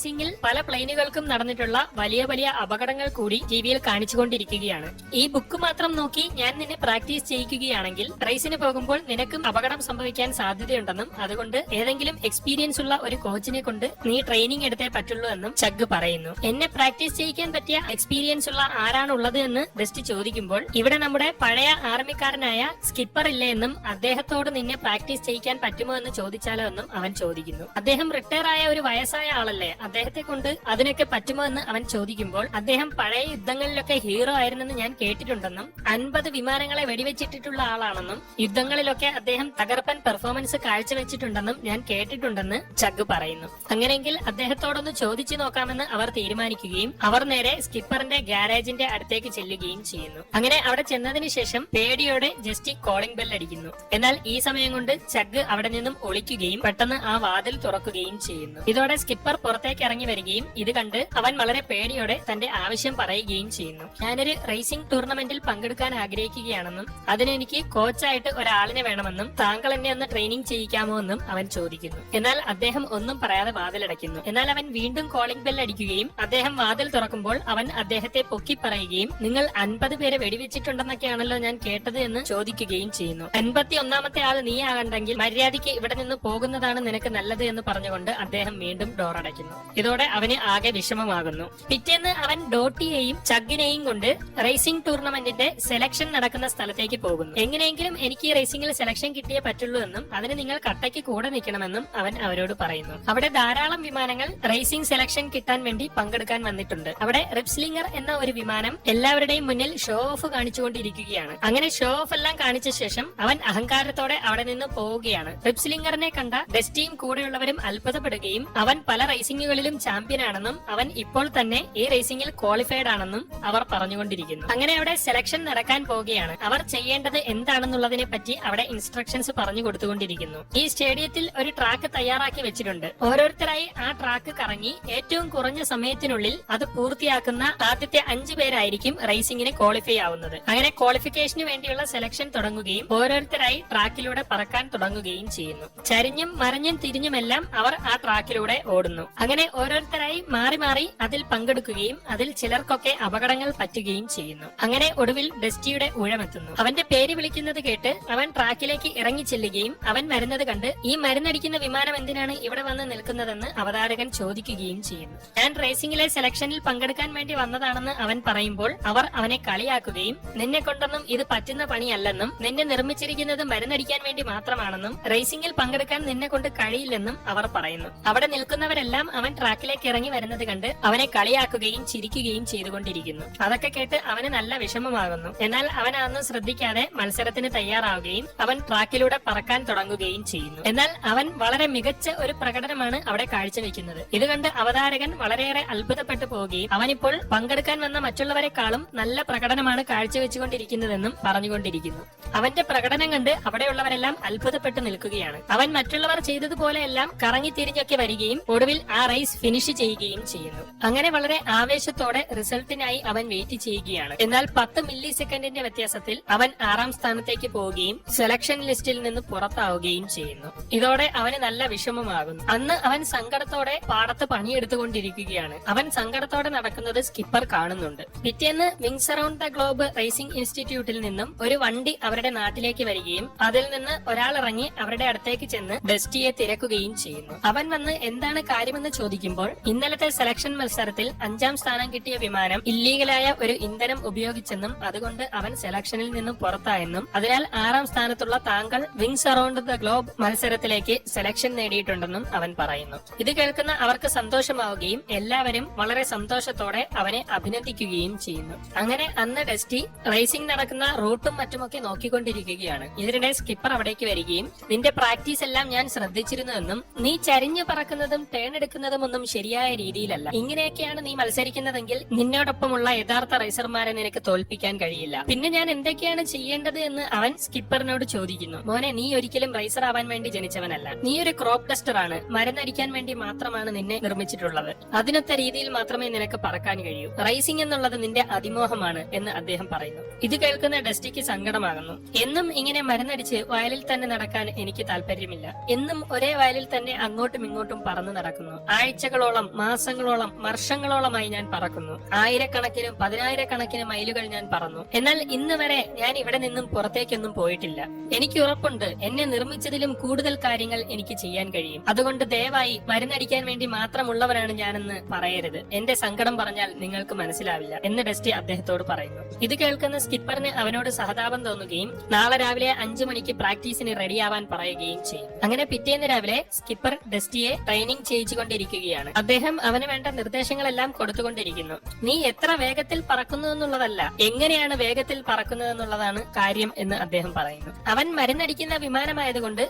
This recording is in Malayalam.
റേസിംഗിൽ പല പ്ലെയിനുകൾക്കും നടന്നിട്ടുള്ള വലിയ വലിയ അപകടങ്ങൾ കൂടി ടിവിയിൽ കാണിച്ചുകൊണ്ടിരിക്കുകയാണ്. ഈ ബുക്ക് മാത്രം നോക്കി ഞാൻ നിന്നെ പ്രാക്ടീസ് ചെയ്യിക്കുകയാണെങ്കിൽ റേസിന് പോകുമ്പോൾ നിനക്കും അപകടം സംഭവിക്കാൻ സാധ്യതയുണ്ടെന്നും അതുകൊണ്ട് ഏതെങ്കിലും എക്സ്പീരിയൻസ് ഉള്ള ഒരു കോച്ചിനെ കൊണ്ട് നീ ട്രെയിനിങ് എടുത്തേ പറ്റുള്ളൂ എന്നും ചഗ് പറയുന്നു. എന്നെ പ്രാക്ടീസ് ചെയ്യിക്കാൻ പറ്റിയ എക്സ്പീരിയൻസ് ഉള്ള ആരാണ് ഉള്ളത് എന്ന് ഡസ്റ്റി ചോദിക്കുമ്പോൾ ഇവിടെ നമ്മുടെ പഴയ ആർമിക്കാരനായ സ്കിപ്പർ ഇല്ലേ എന്നും അദ്ദേഹത്തോട് നിന്നെ പ്രാക്ടീസ് ചെയ്യിക്കാൻ പറ്റുമോ എന്ന് ചോദിച്ചാലോ എന്നും അവൻ ചോദിക്കുന്നു. അദ്ദേഹം റിട്ടയർ ആയ ഒരു വയസ്സായ ആളല്ലേ, അദ്ദേഹത്തെ കൊണ്ട് അതിനൊക്കെ പറ്റുമോ എന്ന് അവൻ ചോദിക്കുമ്പോൾ അദ്ദേഹം പഴയ യുദ്ധങ്ങളിലൊക്കെ ഹീറോ ആയിരുന്നെന്ന് ഞാൻ കേട്ടിട്ടുണ്ടെന്നും 50 വിമാനങ്ങളെ വെടിവെച്ചിട്ടുള്ള ആളാണെന്നും യുദ്ധങ്ങളിലൊക്കെ അദ്ദേഹം തകർപ്പൻ പെർഫോമൻസ് കാഴ്ചവെച്ചിട്ടുണ്ടെന്നും ഞാൻ കേട്ടിട്ടുണ്ടെന്ന് ചഗ് പറയുന്നു. അങ്ങനെയെങ്കിൽ അദ്ദേഹത്തോടൊന്ന് ചോദിച്ചു നോക്കാമെന്ന് അവർ തീരുമാനിക്കുകയും അവർ നേരെ സ്കിപ്പറിന്റെ ഗാരേജിന്റെ അടുത്തേക്ക് ചെല്ലുകയും ചെയ്യുന്നു. അങ്ങനെ അവിടെ ചെന്നതിന് ശേഷം പേടിയോടെ ജസ്റ്റി കോളിംഗ് ബെൽ അടിക്കുന്നു. എന്നാൽ ഈ സമയം കൊണ്ട് ചഗ് അവിടെ നിന്നും ഒളിക്കുകയും പെട്ടെന്ന് ആ വാതിൽ തുറക്കുകയും ചെയ്യുന്നു. ഇതോടെ സ്കിപ്പർ പുറത്തേക്ക് ഇറങ്ങി വരികയും ഇത് കണ്ട് അവൻ വളരെ പേടിയോടെ തന്റെ ആവശ്യം പറയുകയും ചെയ്യുന്നു. ഞാനൊരു റേസിംഗ് ടൂർണമെന്റിൽ പങ്കെടുക്കാൻ ആഗ്രഹിക്കുകയാണെന്നും അതിനെനിക്ക് കോച്ചായിട്ട് ഒരാളിനെ വേണമെന്നും താങ്കൾ എന്നെ ഒന്ന് ട്രെയിനിങ് ചെയ്യിക്കാമോ എന്നും അവൻ ചോദിക്കുന്നു. എന്നാൽ അദ്ദേഹം ഒന്നും പറയാതെ വാതിലടയ്ക്കുന്നു. എന്നാൽ അവൻ വീണ്ടും കോളിംഗ് ബെൽ അടിക്കുകയും അദ്ദേഹം വാതിൽ തുറക്കുമ്പോൾ അവൻ അദ്ദേഹത്തെ പൊക്കി പറയുകയും നിങ്ങൾ 50 പേരെ വെടിവെച്ചിട്ടുണ്ടെന്നൊക്കെയാണല്ലോ ഞാൻ കേട്ടത് എന്ന് ചോദിക്കുകയും ചെയ്യുന്നു. 51ാമത്തെ ആൾ നീ ആകണ്ടെങ്കിൽ മര്യാദയ്ക്ക് ഇവിടെ നിന്ന് പോകുന്നതാണ് നിനക്ക് നല്ലത് എന്ന് പറഞ്ഞുകൊണ്ട് അദ്ദേഹം വീണ്ടും ഡോർ അടയ്ക്കുന്നു. ഇതോടെ അവന് ആകെ വിഷമമാകുന്നു. പിറ്റേന്ന് അവൻ ഡോട്ടിയെയും ചഗിനെയും കൊണ്ട് റേസിംഗ് ടൂർണമെന്റിന്റെ സെലക്ഷൻ നടക്കുന്ന സ്ഥലത്തേക്ക് പോകുന്നു. എങ്ങനെയെങ്കിലും എനിക്ക് ഈ റേസിംഗിൽ സെലക്ഷൻ കിട്ടിയേ പറ്റുള്ളൂ എന്നും അതിന് നിങ്ങൾ കട്ടയ്ക്ക് കൂടെ നിൽക്കണമെന്നും അവൻ അവരോട് പറയുന്നു. അവിടെ ധാരാളം വിമാനങ്ങൾ റേസിംഗ് സെലക്ഷൻ കിട്ടാൻ വേണ്ടി പങ്കെടുക്കാൻ വന്നിട്ടുണ്ട്. അവിടെ റിപ്സ്ലിംഗർ എന്ന ഒരു വിമാനം എല്ലാവരുടെയും മുന്നിൽ ഷോ ഓഫ് കാണിച്ചുകൊണ്ടിരിക്കുകയാണ്. അങ്ങനെ ഷോ ഓഫ് എല്ലാം കാണിച്ച ശേഷം അവൻ അഹങ്കാരത്തോടെ അവിടെ നിന്ന് പോവുകയാണ്. റിപ്സ്ലിംഗറിനെ കണ്ട ഡസ്റ്റിയും കൂടെയുള്ളവരും അത്ഭുതപ്പെടുകയും അവൻ പല റേസിംഗുകളിലും ചാമ്പ്യനാണെന്നും അവൻ ഇപ്പോൾ തന്നെ ഈ റേസിംഗിൽ ക്വാളിഫൈഡ് ആണെന്നും അവർ പറഞ്ഞുകൊണ്ടിരിക്കുന്നു. അങ്ങനെ അവിടെ സെലക്ഷൻ നടക്കാൻ പോവുകയാണ്. അവർ ചെയ്യേണ്ടത് എന്താണെന്നുള്ളതിനെ പറ്റി അവിടെ ഇൻസ്ട്രക്ഷൻസ് പറഞ്ഞു കൊടുത്തുകൊണ്ടിരിക്കുന്നു. ഈ സ്റ്റേഡിയത്തിൽ ഒരു ട്രാക്ക് തയ്യാറാക്കി വെച്ചിട്ടുണ്ട്. ഓരോരുത്തരായി ആ ട്രാക്ക് കറങ്ങി ഏറ്റവും കുറഞ്ഞ സമയത്തിനുള്ളിൽ അത് പൂർത്തിയാക്കുന്ന ആദ്യത്തെ 5 പേരായിരിക്കും റേസിംഗിന് ക്വാളിഫൈ ആവുന്നത്. അങ്ങനെ ക്വാളിഫിക്കേഷന് വേണ്ടിയുള്ള സെലക്ഷൻ തുടങ്ങുകയും ഓരോരുത്തരായി ട്രാക്കിലൂടെ പറക്കാൻ തുടങ്ങുകയും ചെയ്യുന്നു. ചരിഞ്ഞും മറിഞ്ഞും തിരിഞ്ഞുമെല്ലാം അവർ ആ ട്രാക്കിലൂടെ ഓടുന്നു. അങ്ങനെ ഓരോരുത്തരായി മാറി മാറി അതിൽ പങ്കെടുക്കുകയും അതിൽ ചിലർക്കൊക്കെ അപകടങ്ങൾ പറ്റുകയും ചെയ്യുന്നു. അങ്ങനെ ഒടുവിൽ ഡസ്റ്റിയുടെ ഊഴമെത്തുന്നു. അവന്റെ പേര് വിളിക്കുന്നത് കേട്ട് അവൻ ട്രാക്കിലേക്ക് ഇറങ്ങി ചെല്ലുകയും അവൻ വരുന്നത് കണ്ട് ഈ മരുന്നടിക്കുന്ന വിമാനം എന്തിനാണ് ഇവിടെ വന്ന് നിൽക്കുന്നതെന്ന് അവതാരകൻ ചോദിക്കുകയും ചെയ്യുന്നു. ഞാൻ റേസിംഗിലെ സെലക്ഷനിൽ പങ്കെടുക്കാൻ വേണ്ടി വന്നതാണെന്ന് അവൻ പറയുമ്പോൾ അവർ അവനെ കളിയാക്കുകയും നിന്നെ കൊണ്ടൊന്നും ഇത് പറ്റുന്ന പണിയല്ലെന്നും നിന്നെ നിർമ്മിച്ചിരിക്കുന്നത് മരുന്നടിക്കാൻ വേണ്ടി മാത്രമാണെന്നും റേസിംഗിൽ പങ്കെടുക്കാൻ നിന്നെ കൊണ്ട് കഴിയില്ലെന്നും അവർ പറയുന്നു. അവിടെ നിൽക്കുന്നവരെല്ലാം അവൻ ട്രാക്കിലേക്ക് ഇറങ്ങി വരുന്നത് കണ്ട് അവനെ കളിയാക്കുകയും ചിരിക്കുകയും ചെയ്തുകൊണ്ടിരിക്കുന്നു. അതൊക്കെ കേട്ട് അവന് നല്ല വിഷമമാകുന്നു. എന്നാൽ അവൻ അതൊന്നും ശ്രദ്ധിക്കാതെ മത്സരത്തിന് തയ്യാറാവുകയും അവൻ ട്രാക്കിലൂടെ പറക്കാൻ തുടങ്ങുകയും ചെയ്യുന്നു. എന്നാൽ അവൻ വളരെ മികച്ച ഒരു പ്രകടനമാണ് അവിടെ കാഴ്ചവെക്കുന്നത്. ഇത് കണ്ട് അവതാരകൻ വളരെയേറെ അത്ഭുതപ്പെട്ടു പോവുകയും അവനിപ്പോൾ പങ്കെടുക്കാൻ വന്ന മറ്റുള്ളവരെക്കാളും നല്ല പ്രകടനമാണ് കാഴ്ചവെച്ചുകൊണ്ടിരിക്കുന്നതെന്നും പറഞ്ഞുകൊണ്ടിരിക്കുന്നു. അവന്റെ പ്രകടനം കണ്ട് അവിടെയുള്ളവരെല്ലാം അത്ഭുതപ്പെട്ടു നിൽക്കുകയാണ്. അവൻ മറ്റുള്ളവർ ചെയ്തതുപോലെയെല്ലാം കറങ്ങി തിരിഞ്ഞൊക്കെ വരികയും ഒടുവിൽ ആ റേസ് ഫിനിഷ് ചെയ്യുകയും ചെയ്യുന്നു. അങ്ങനെ വളരെ ആവേശത്തോടെ റിസൾട്ടിനായി അവൻ വെയിറ്റ് ചെയ്യുകയാണ്. എന്നാൽ 10 മില്ലി സെക്കൻഡിന്റെ വ്യത്യാസത്തിൽ അവൻ 6ാം സ്ഥാനത്തേക്ക് പോവുകയും സെലക്ഷൻ ലിസ്റ്റിൽ നിന്ന് പുറത്താവുകയും ചെയ്യുന്നു. ഇതോടെ അവന് നല്ല വിഷമമാകുന്നു. അന്ന് അവൻ സങ്കടത്തോടെ പാടത്ത് പണിയെടുത്തുകൊണ്ടിരിക്കുകയാണ്. അവൻ സങ്കടത്തോടെ നടക്കുന്നത് സ്കിപ്പർ കാണുന്നുണ്ട്. പിറ്റേന്ന് wings around the globe racing ഇൻസ്റ്റിറ്റ്യൂട്ടിൽ നിന്നും ഒരു വണ്ടി അവരുടെ നാട്ടിലേക്ക് വരികയും അതിൽ നിന്ന് ഒരാൾ ഇറങ്ങി അവരുടെ അടുത്തേക്ക് ചെന്ന് ഡസ്റ്റിയെ തിരക്കുകയും ചെയ്യുന്നു. അവൻ വന്ന് എന്താണ് കാര്യമെന്ന് ചോദിക്കുമ്പോൾ ഇന്നലത്തെ സെലക്ഷൻ മത്സരത്തിൽ 5ാം സ്ഥാനം കിട്ടിയ വിമാനം ഇല്ലീഗലായ ഒരു ഇന്ധനം ഉപയോഗിച്ചെന്നും അതുകൊണ്ട് അവൻ സെലക്ഷനിൽ നിന്നും പുറത്തായെന്നും അതിനാൽ 6ാം സ്ഥാനത്തുള്ള താങ്കൾ വിങ്സ് അറൌണ്ട് ദ ഗ്ലോബ് മത്സരത്തിലേക്ക് സെലക്ഷൻ നേടിയിട്ടുണ്ടെന്നും അവൻ പറയുന്നു. ഇത് കേൾക്കുന്ന അവർക്ക് സന്തോഷമാവുകയും എല്ലാവരും വളരെ സന്തോഷത്തോടെ അവനെ അഭിനന്ദിക്കുകയും ചെയ്യുന്നു. അങ്ങനെ അന്ന് ഡസ്റ്റി റേസിംഗ് നടക്കുന്ന റൂട്ടും മറ്റുമൊക്കെ നോക്കിക്കൊണ്ടിരിക്കുകയാണ്. ഇതിനിടെ സ്കിപ്പർ അവിടേക്ക് വരികയും നിന്റെ പ്രാക്ടീസ് എല്ലാം ഞാൻ ശ്രദ്ധിച്ചിരുന്നുവെന്നും നീ ചരിഞ്ഞു പറക്കുന്നതും ടേൺ എടുക്കുന്നതും ഒന്നും ശരിയായ രീതിയിലല്ല. ഇങ്ങനെയൊക്കെയാണ് നീ മത്സരിക്കുന്നതെങ്കിൽ നിന്നോടൊപ്പമുള്ള യഥാർത്ഥ റേസർമാരെ നിനക്ക് തോൽപ്പിക്കാൻ കഴിയില്ല. പിന്നെ ഞാൻ എന്തൊക്കെയാണ് ചെയ്യേണ്ടത് എന്ന് അവൻ സ്കിപ്പറിനോട് ചോദിക്കുന്നു. മോനെ, നീ ഒരിക്കലും റേസർ ആവാൻ വേണ്ടി ജനിച്ചവനല്ല. നീ ഒരു ക്രോപ്പ് ടെസ്റ്റർ ആണ്. മരുന്നടിക്കാൻ വേണ്ടി മാത്രമാണ് നിന്നെ നിർമ്മിച്ചിട്ടുള്ളത്. അതിനൊത്ത രീതിയിൽ മാത്രമേ നിനക്ക് പറക്കാൻ കഴിയൂ. റേസിംഗ് എന്നുള്ളത് നിന്റെ അതിമോഹമാണ് എന്ന് അദ്ദേഹം പറയുന്നു. ഇത് കേൾക്കുന്ന ഡസ്റ്റിക്ക് സങ്കടമാകുന്നു. എന്നും ഇങ്ങനെ മരുന്നടിച്ച് വയലിൽ തന്നെ നടക്കാൻ എനിക്ക് താല്പര്യമില്ല. എന്നും ഒരേ വയലിൽ തന്നെ അങ്ങോട്ടും ഇങ്ങോട്ടും പറന്നു നടക്കുന്നു. ആ ആഴ്ചകളോളം, മാസങ്ങളോളം, വർഷങ്ങളോളമായി ഞാൻ പറക്കുന്നു. ആയിരക്കണക്കിനും 10,000-കണക്കിന് മൈലുകൾ ഞാൻ പറന്നു. എന്നാൽ ഇന്ന് വരെ ഞാൻ ഇവിടെ നിന്നും പുറത്തേക്കൊന്നും പോയിട്ടില്ല. എനിക്ക് ഉറപ്പുണ്ട് എന്നെ നിർമ്മിച്ചതിലും കൂടുതൽ കാര്യങ്ങൾ എനിക്ക് ചെയ്യാൻ കഴിയും. അതുകൊണ്ട് ദയവായി മരുന്നടിക്കാൻ വേണ്ടി മാത്രമുള്ളവരാണ് ഞാനെന്ന് പറയരുത്. എന്റെ സങ്കടം പറഞ്ഞാൽ നിങ്ങൾക്ക് മനസ്സിലാവില്ല എന്ന് ഡസ്റ്റി അദ്ദേഹത്തോട് പറയുന്നു. ഇത് കേൾക്കുന്ന സ്കിപ്പറിന് അവനോട് സഹതാപം തോന്നുകയും നാളെ രാവിലെ 5 മണിക്ക് പ്രാക്ടീസിന് റെഡിയാവാൻ പറയുകയും ചെയ്യും. അങ്ങനെ പിറ്റേന്ന് രാവിലെ സ്കിപ്പർ ഡസ്റ്റിയെ ട്രെയിനിങ് ചെയ്യിച്ചുകൊണ്ടിരിക്കുകയാണ്. അദ്ദേഹം അവന് വേണ്ട നിർദ്ദേശങ്ങളെല്ലാം കൊടുത്തുകൊണ്ടിരിക്കുന്നു. നീ എത്ര വേഗത്തിൽ പറക്കുന്നു എന്നുള്ളതല്ല, എങ്ങനെയാണ് വേഗത്തിൽ പറക്കുന്നത് എന്നുള്ളതാണ് കാര്യം എന്ന് അദ്ദേഹം പറയുന്നു. അവൻ മരുന്നടിക്കുന്ന വിമാനമായതുകൊണ്ട്